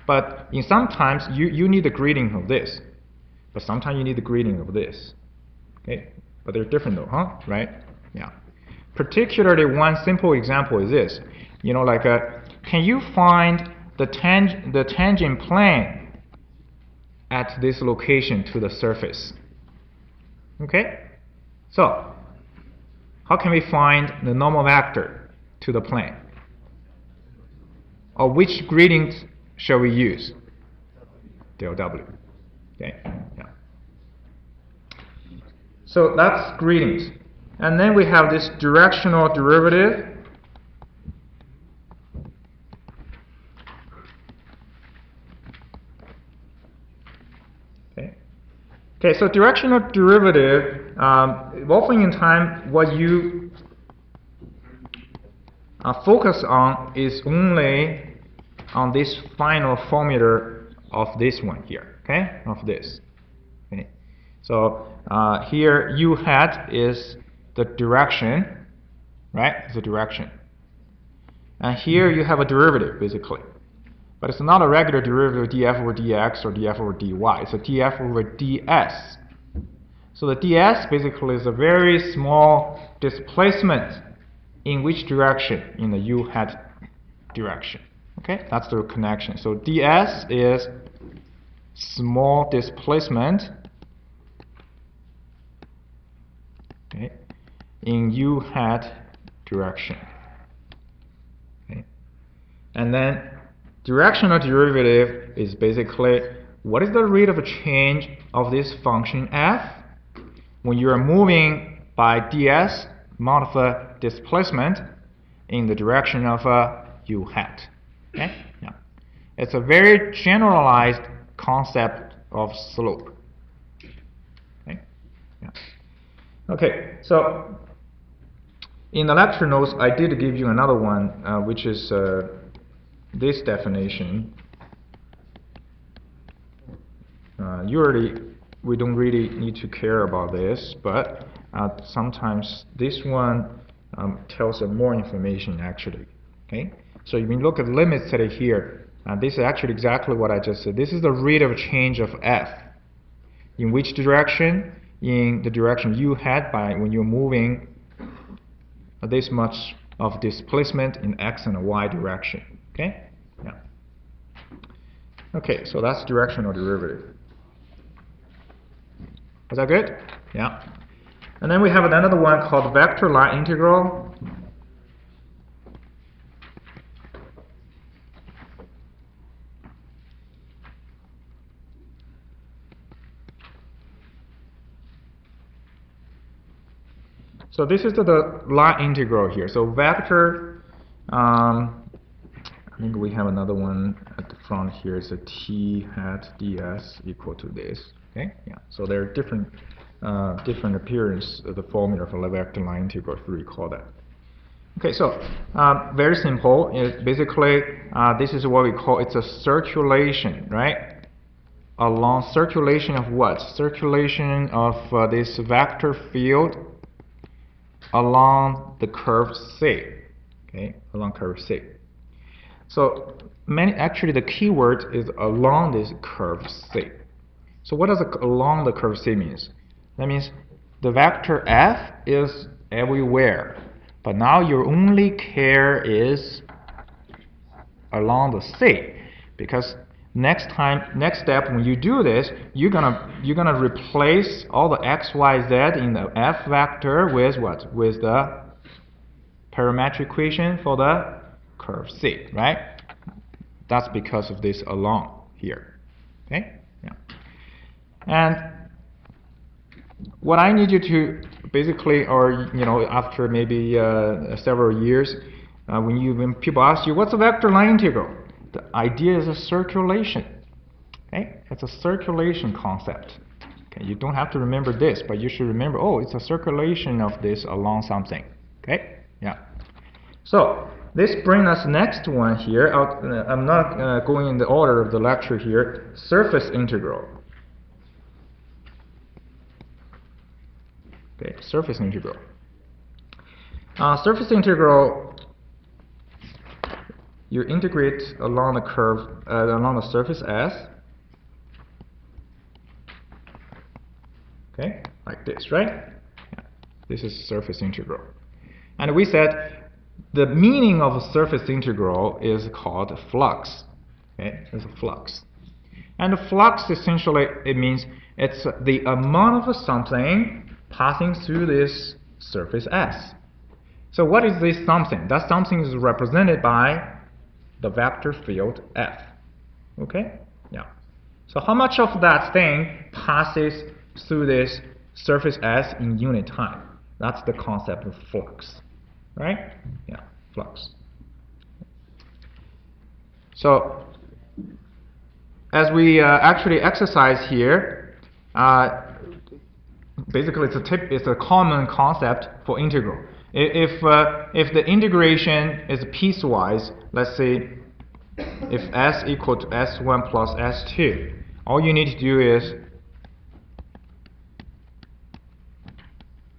But in sometimes you need the gradient of this. But sometimes you need the gradient of this. Okay? But they're different though, huh? Right? Yeah. Particularly one simple example is this. You know, like can you find the tangent plane at this location to the surface? Okay? So how can we find the normal vector to the plane? Or which gradient shall we use? Del W. Okay. Yeah. So that's gradient. And then we have this directional derivative. Okay. Okay, so directional derivative, often in time, what you focus on is only on this final formula of this one here, okay, of this. Okay. So here U hat is the direction, right? It's the direction. And here you have a derivative, basically. But it's not a regular derivative of df over dx or df over dy. It's a df over ds. So the ds basically is a very small displacement in which direction? In the U hat direction. Okay, that's the connection. So ds is small displacement, okay, in U hat direction. Okay. And then directional derivative is basically what is the rate of change of this function f when you are moving by ds amount of displacement in the direction of U hat. Okay? Yeah. It's a very generalized concept of slope. Okay? Yeah. Okay, so in the lecture notes, I did give you another one, which is this definition. Usually, we don't really need to care about this, but sometimes this one tells us more information actually. Okay, so if you look at limit set here, this is actually exactly what I just said. This is the rate of change of f. In which direction? In the direction you had by when you're moving this much of displacement in x and y direction. Okay? Yeah. Okay, so that's directional derivative. Is that good? Yeah. And then we have another one called vector line integral. So this is the line integral here. So vector, I think we have another one at the front here. It's a t hat ds equal to this. Okay, yeah. So there are different appearance of the formula for the vector line integral, if you recall that. Okay, so very simple. Basically, this is what we call it's a circulation, right? Along circulation of what? Circulation of this vector field along the curve C. Okay, along curve C. So actually the key word is along this curve C. So what does along the curve C means? That means the vector f is everywhere, but now your only care is along the C, because next step when you do this, you're gonna replace all the x, y, z in the f vector with what? With the parametric equation for the curve C, right? That's because of this along here. Okay? Yeah. And what I need you to basically, or after maybe several years, when people ask you what's a vector line integral, the idea is a circulation. Okay, it's a circulation concept. Okay, you don't have to remember this, but you should remember, oh, it's a circulation of this along something. Okay, yeah. So this brings us next one here. I'm not going in the order of the lecture here. Surface integral. Okay, surface integral. Surface integral, you integrate along the curve, along the surface S. Okay, like this, right? Yeah. This is surface integral. And we said the meaning of a surface integral is called flux. Okay, it's a flux. And the flux essentially, it means it's the amount of something passing through this surface S. So what is this something? That something is represented by the vector field F. Okay? Yeah. So how much of that thing passes through this surface S in unit time? That's the concept of flux. Right? Yeah, flux. So as we actually exercise here, basically it's a common concept for integral. If the integration is piecewise, let's say if s equal to s1 plus s2, all you need to do is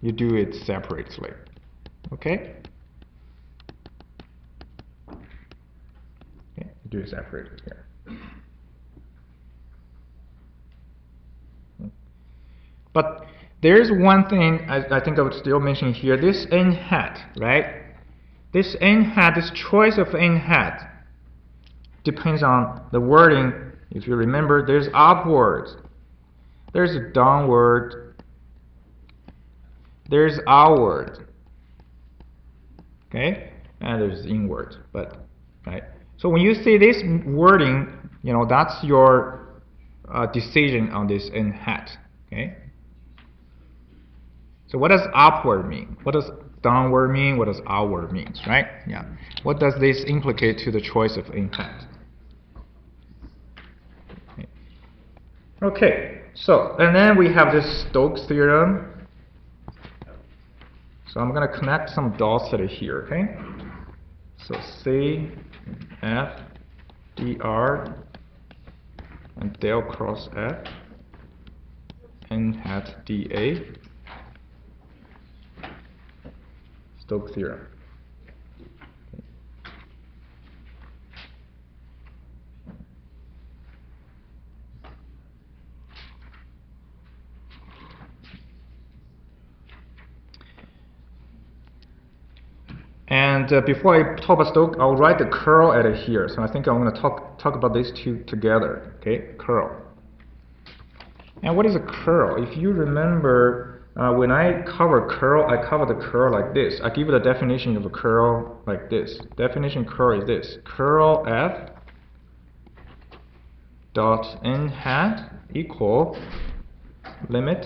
you do it separately. Okay? Okay, do it separately here. But there's one thing I think I would still mention here. This n hat, right? This n hat, this choice of n hat depends on the wording. If you remember, there's upward, there's downward, there's outward, okay, and there's inward. But right. So when you see this wording, that's your decision on this n hat. Okay. So what does upward mean? What does downward mean? What does outward mean? Right? Yeah. What does this implicate to the choice of n hat? Okay. So and then we have this Stokes theorem. So I'm going to connect some dots here. Okay. So C, F, dr, and del cross F. n hat dA, Stokes theorem. And before I talk about Stokes, I'll write the curl at it here. So I think I'm going to talk about these two together. Okay, curl. And what is a curl? If you remember, when I cover curl, I cover the curl like this. I give you the definition of a curl like this. Definition curl is this: curl f dot n hat equal limit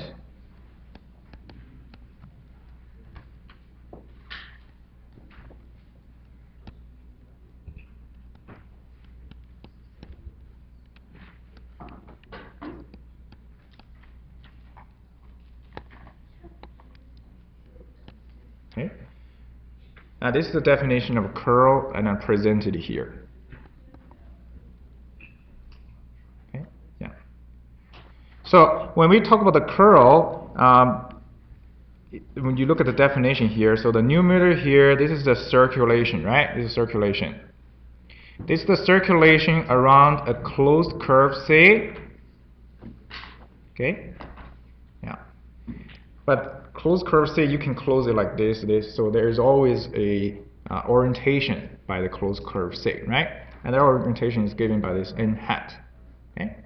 Okay. Now this is the definition of curl, and I presented here. Okay. Yeah. So when we talk about the curl, when you look at the definition here, so the numerator here, this is the circulation, right? This is circulation. This is the circulation around a closed curve C. Okay. Yeah. But closed curve C, you can close it like this, so there is always a orientation by the closed curve C, right? And that orientation is given by this n hat, okay?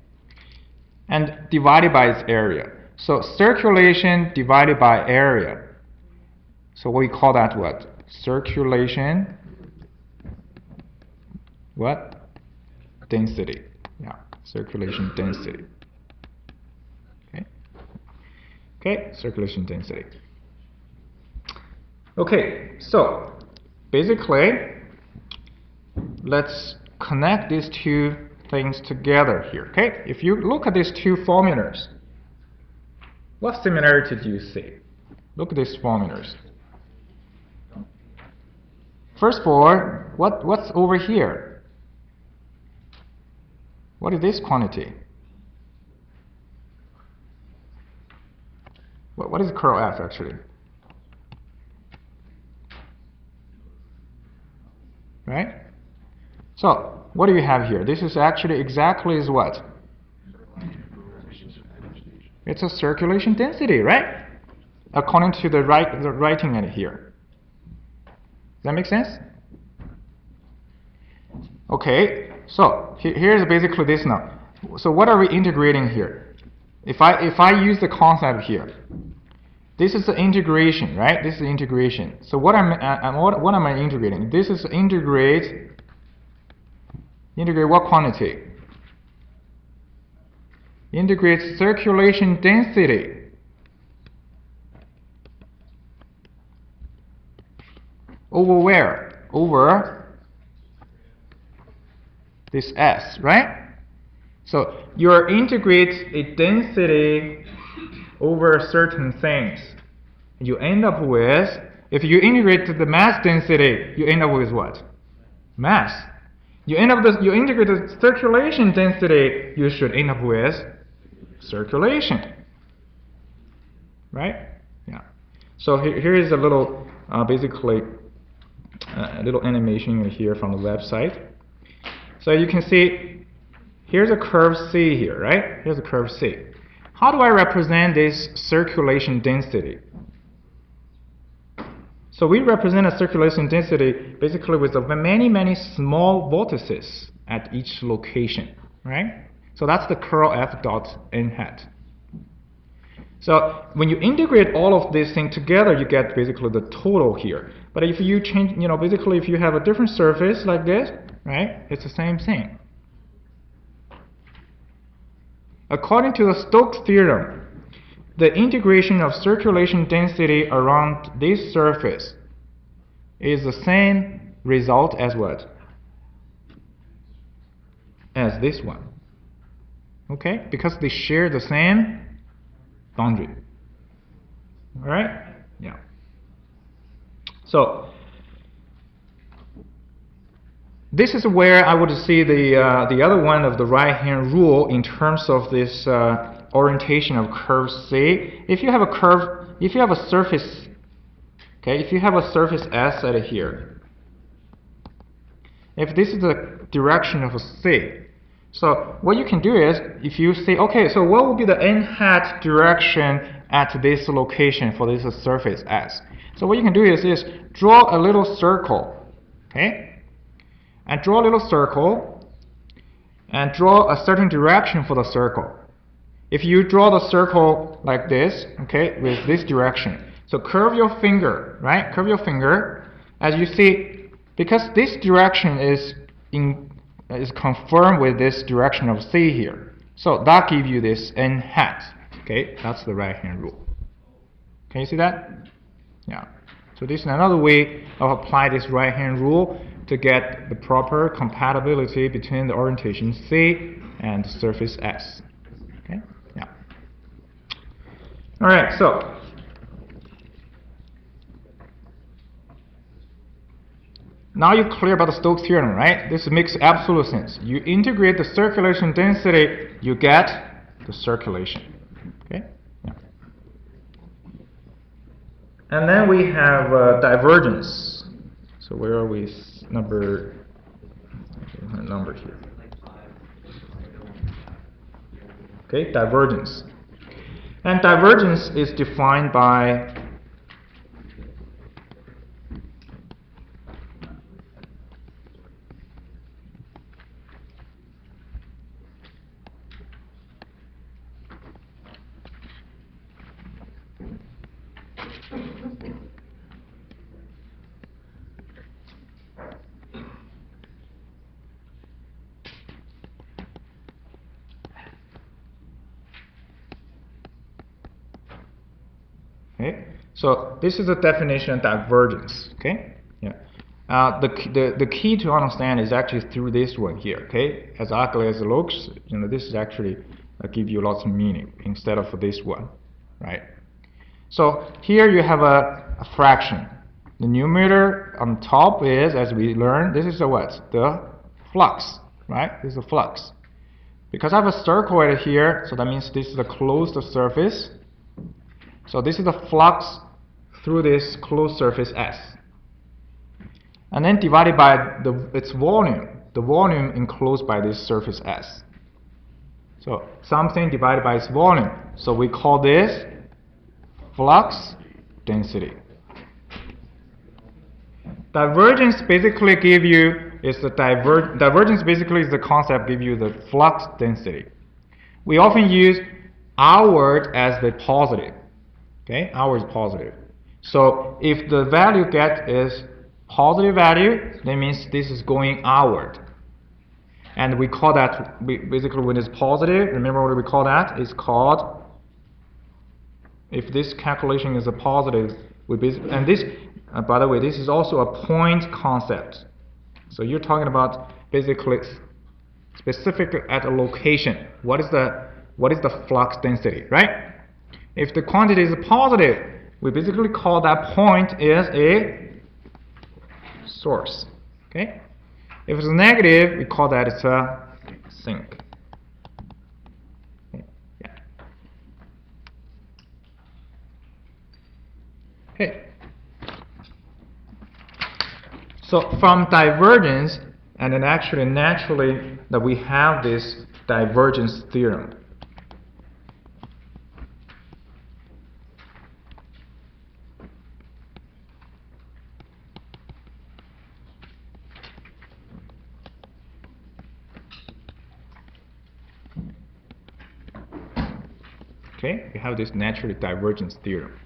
And divided by its area. So circulation divided by area. So we call that what? Circulation, what? Density. Yeah, circulation density. Okay, circulation density. Okay, so basically, let's connect these two things together here. Okay, if you look at these two formulas, what similarity do you see? Look at these formulas. First of all, what's over here? What is this quantity? What is curl F actually? Right? So, what do you have here? This is actually exactly is what? It's a circulation density, right? According to the writing in here. Does that make sense? Okay, so here's basically this now. So what are we integrating here? If I use the concept here, this is the integration, right? This is the integration. So what am I integrating? This is integrate what quantity? Integrate circulation density over where? Over this S, right? So you integrate a density over certain things. You end up with, if you integrate the mass density, you end up with what? Mass. You integrate the circulation density, you should end up with circulation. Right? Yeah. So here is a little, basically, a little animation here from the website. So you can see, here's a curve C here, right? Here's a curve C. How do I represent this circulation density? So we represent a circulation density basically with many small vortices at each location, right? So that's the curl F dot n hat. So when you integrate all of these things together, you get basically the total here. But if you change, basically if you have a different surface like this, right, it's the same thing. According to the Stokes theorem, the integration of circulation density around this surface is the same result as what? As this one. Okay? Because they share the same boundary. Alright? Yeah. So this is where I would see the other one of the right-hand rule in terms of this orientation of curve C. If you have a curve, if you have a surface, okay, if you have a surface S at here, if this is the direction of C, so what you can do is, if you say, okay, so what will be the n hat direction at this location for this surface S? So what you can do is draw a little circle, okay, and draw a little circle, and draw a certain direction for the circle. If you draw the circle like this, okay, with this direction, so curve your finger, right? Curve your finger, as you see, because this direction is confirmed with this direction of C here. So that gives you this n hat, okay? That's the right-hand rule. Can you see that? Yeah. So this is another way of applying this right-hand rule to get the proper compatibility between the orientation C and the surface S. Okay? Yeah. All right, so now you're clear about the Stokes theorem, right? This makes absolute sense. You integrate the circulation density, you get the circulation. Okay? Yeah. And then we have divergence. So where are we? Number here. Okay, divergence. And divergence is defined by okay. So this is the definition of divergence. Okay. Yeah. The key to understand is actually through this one here. Okay. As ugly as it looks, this is actually give you lots of meaning instead of this one, right? So here you have a fraction. The numerator on top is, as we learned, this is what? The flux, right? This is a flux. Because I have a circle right here, so that means this is a closed surface. So this is the flux through this closed surface S. And then divided by its volume, the volume enclosed by this surface S. So something divided by its volume. So we call this flux density. Divergence basically give you is the divergence basically is the concept give you the flux density. We often use our word as the positive. Okay, our is positive. So if the value get is positive value, that means this is going outward. And we call that, basically when it's positive, remember what we call that? It's called, if this calculation is a positive, and this, by the way, this is also a point concept. So you're talking about basically specific at a location. What is the flux density, right? If the quantity is positive, we basically call that point is a source. Okay? If it's negative, we call that it's a sink. Okay. Yeah. Okay. So from divergence, and then actually naturally that we have this divergence theorem. Okay, we have this naturally divergence theorem.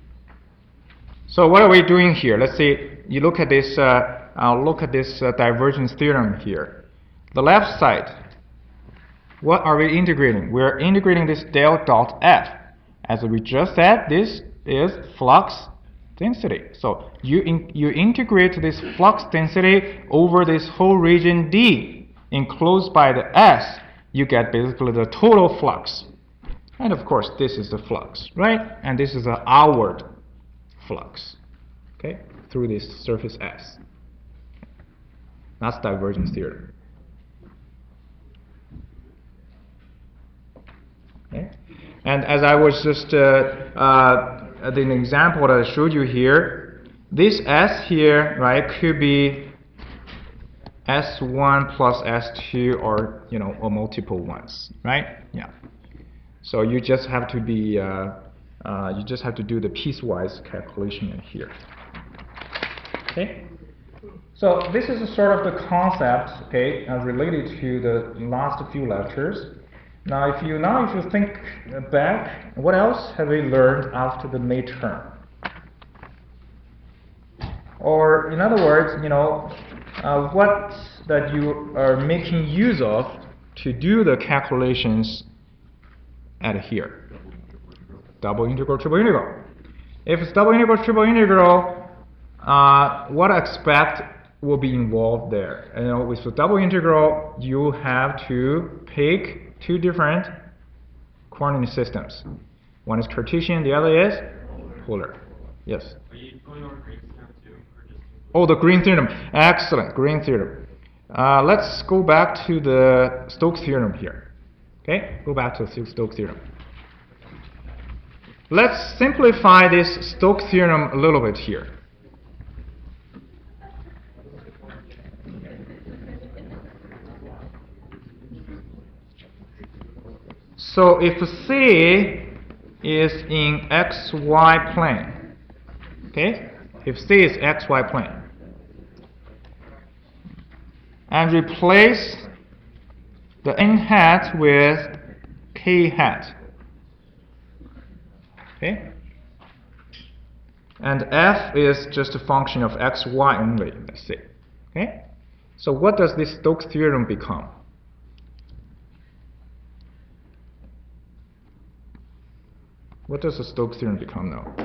So what are we doing here? Let's say you look at this. Look at this divergence theorem here. The left side. What are we integrating? We're integrating this del dot f. As we just said, this is flux density. So you integrate this flux density over this whole region D enclosed by the S. You get basically the total flux. And of course, this is the flux, right? And this is the outward flux, okay, through this surface S. That's divergence theorem. Okay. And as I was just the example that I showed you here, this S here, right, could be S1 plus S2 or, or multiple ones, right? Yeah. So you just have to be, you just have to do the piecewise calculation in here. Okay. So this is a sort of the concept, okay, related to the last few lectures. Now, if you think back, what else have we learned after the midterm? Or in other words, what that you are making use of to do the calculations at here? Double integral, triple integral. If it's double integral, triple integral, what aspect will be involved there? With the double integral, you have to pick two different coordinate systems. One is Cartesian, the other is polar. Yes. Are you going over Green's theorem too, or just? Oh, the Green theorem. Excellent, Green theorem. Let's go back to the Stokes theorem here. Okay, go back to the Stokes theorem. Let's simplify this Stokes theorem a little bit here. So if C is in xy plane, okay? If C is xy plane, and replace the n hat with k hat, okay? And f is just a function of xy only, let's say, okay? So what does this Stokes theorem become? What does the Stokes theorem become now?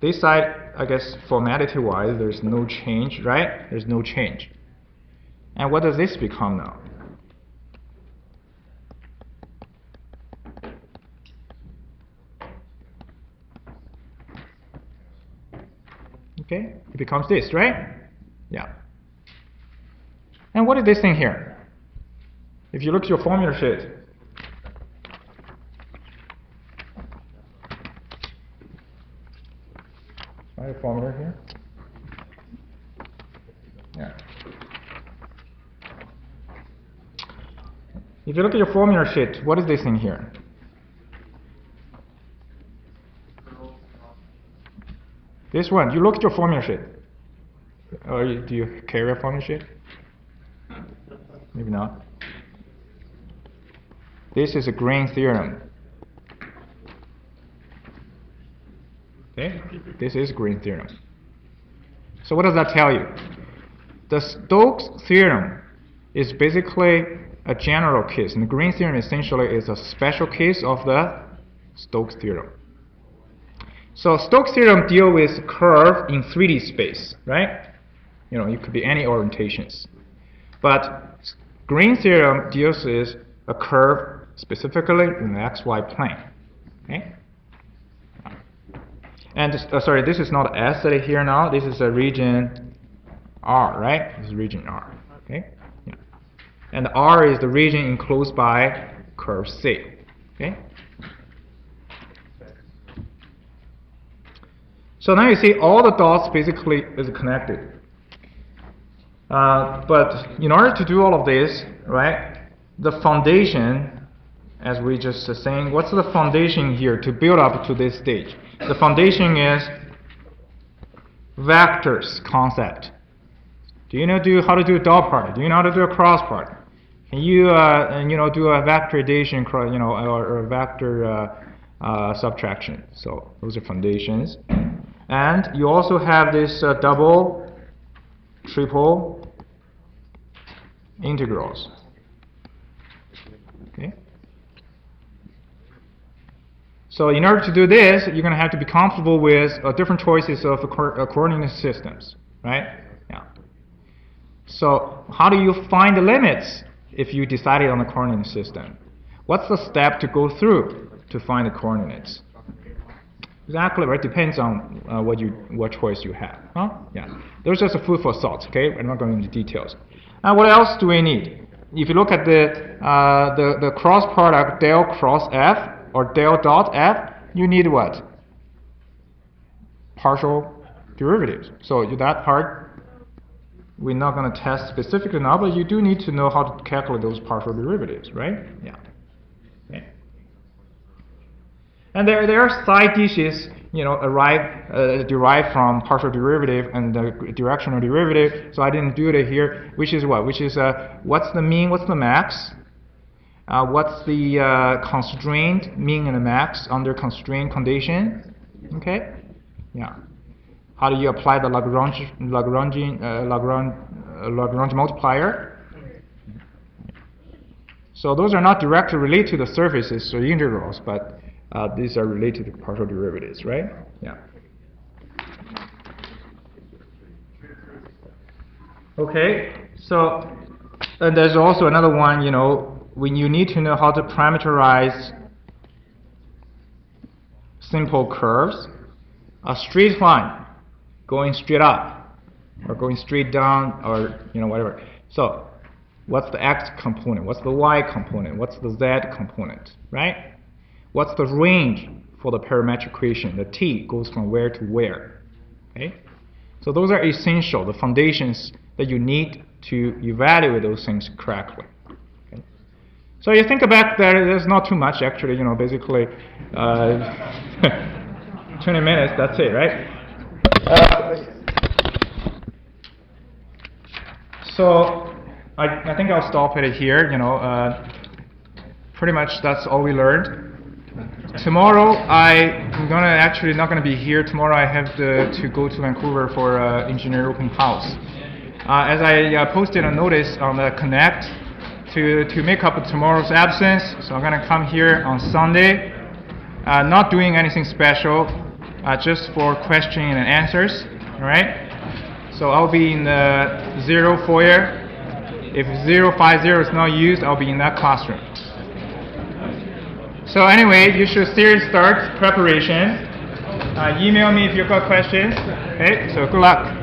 This side, I guess, formality-wise, there's no change, right? There's no change. And what does this become now? Okay, it becomes this, right? Yeah. And what is this thing here? If you look at your formula sheet, a formula here. Yeah. If you look at your formula sheet, what is this thing here? This one. You look at your formula sheet. Or do you carry a formula sheet? Maybe not. This is a Green theorem. Okay, this is Green theorem. So what does that tell you? The Stokes theorem is basically a general case, and the Green theorem essentially is a special case of the Stokes theorem. So Stokes theorem deals with curve in 3D space, right? It could be any orientations. But Green theorem deals with a curve specifically in the xy plane. Okay? And sorry, this is not S that is here now. This is a region R, right? This is region R. Okay. Yeah. And R is the region enclosed by curve C. Okay. So now you see all the dots basically is connected. But in order to do all of this, right? The foundation, as we just saying, what's the foundation here to build up to this stage? The foundation is vectors concept. Do you know how to do a dot product? Do you know how to do a cross product? Can you do a vector addition, or a vector subtraction? So those are foundations. And you also have this double, triple integrals. Okay. So in order to do this, you're going to have to be comfortable with different choices of coordinate systems, right? Yeah. So how do you find the limits if you decided on a coordinate system? What's the step to go through to find the coordinates? Exactly, right? Depends on what choice you have. Huh? Yeah. There's just a food for thought. Okay, we're not going into details. Now, what else do we need? if you look at the cross product del cross f or del dot f, you need what? Partial derivatives. So that part we're not going to test specifically now, but you do need to know how to calculate those partial derivatives, right? Yeah. Okay. And there are side dishes, derived from partial derivative and the directional derivative. So I didn't do it here. Which is what? Which is what's the mean? What's the max? What's the constraint mean and the max under constraint condition? Okay. Yeah. How do you apply the Lagrange multiplier? So those are not directly related to the surfaces or integrals, but these are related to partial derivatives, right? Yeah. Okay. So and there's also another one. When you need to know how to parameterize simple curves, a straight line going straight up or going straight down or whatever. So what's the x component? What's the y component? What's the z component? Right? What's the range for the parametric equation? The t goes from where to where? Okay? So those are essential, the foundations that you need to evaluate those things correctly. Okay? So you think about that, there's not too much actually, basically 20 minutes, that's it, right? So I think I'll stop it here. Pretty much that's all we learned. Tomorrow I'm actually not gonna be here. Tomorrow I have to go to Vancouver for engineer open house. As I posted a notice on the Connect to make up tomorrow's absence, so I'm gonna come here on Sunday. Not doing anything special, just for questions and answers. All right. So I'll be in the 0 foyer. If 050 is not used, I'll be in that classroom. So anyway, you should seriously start preparation. Email me if you've got questions. Okay, so good luck.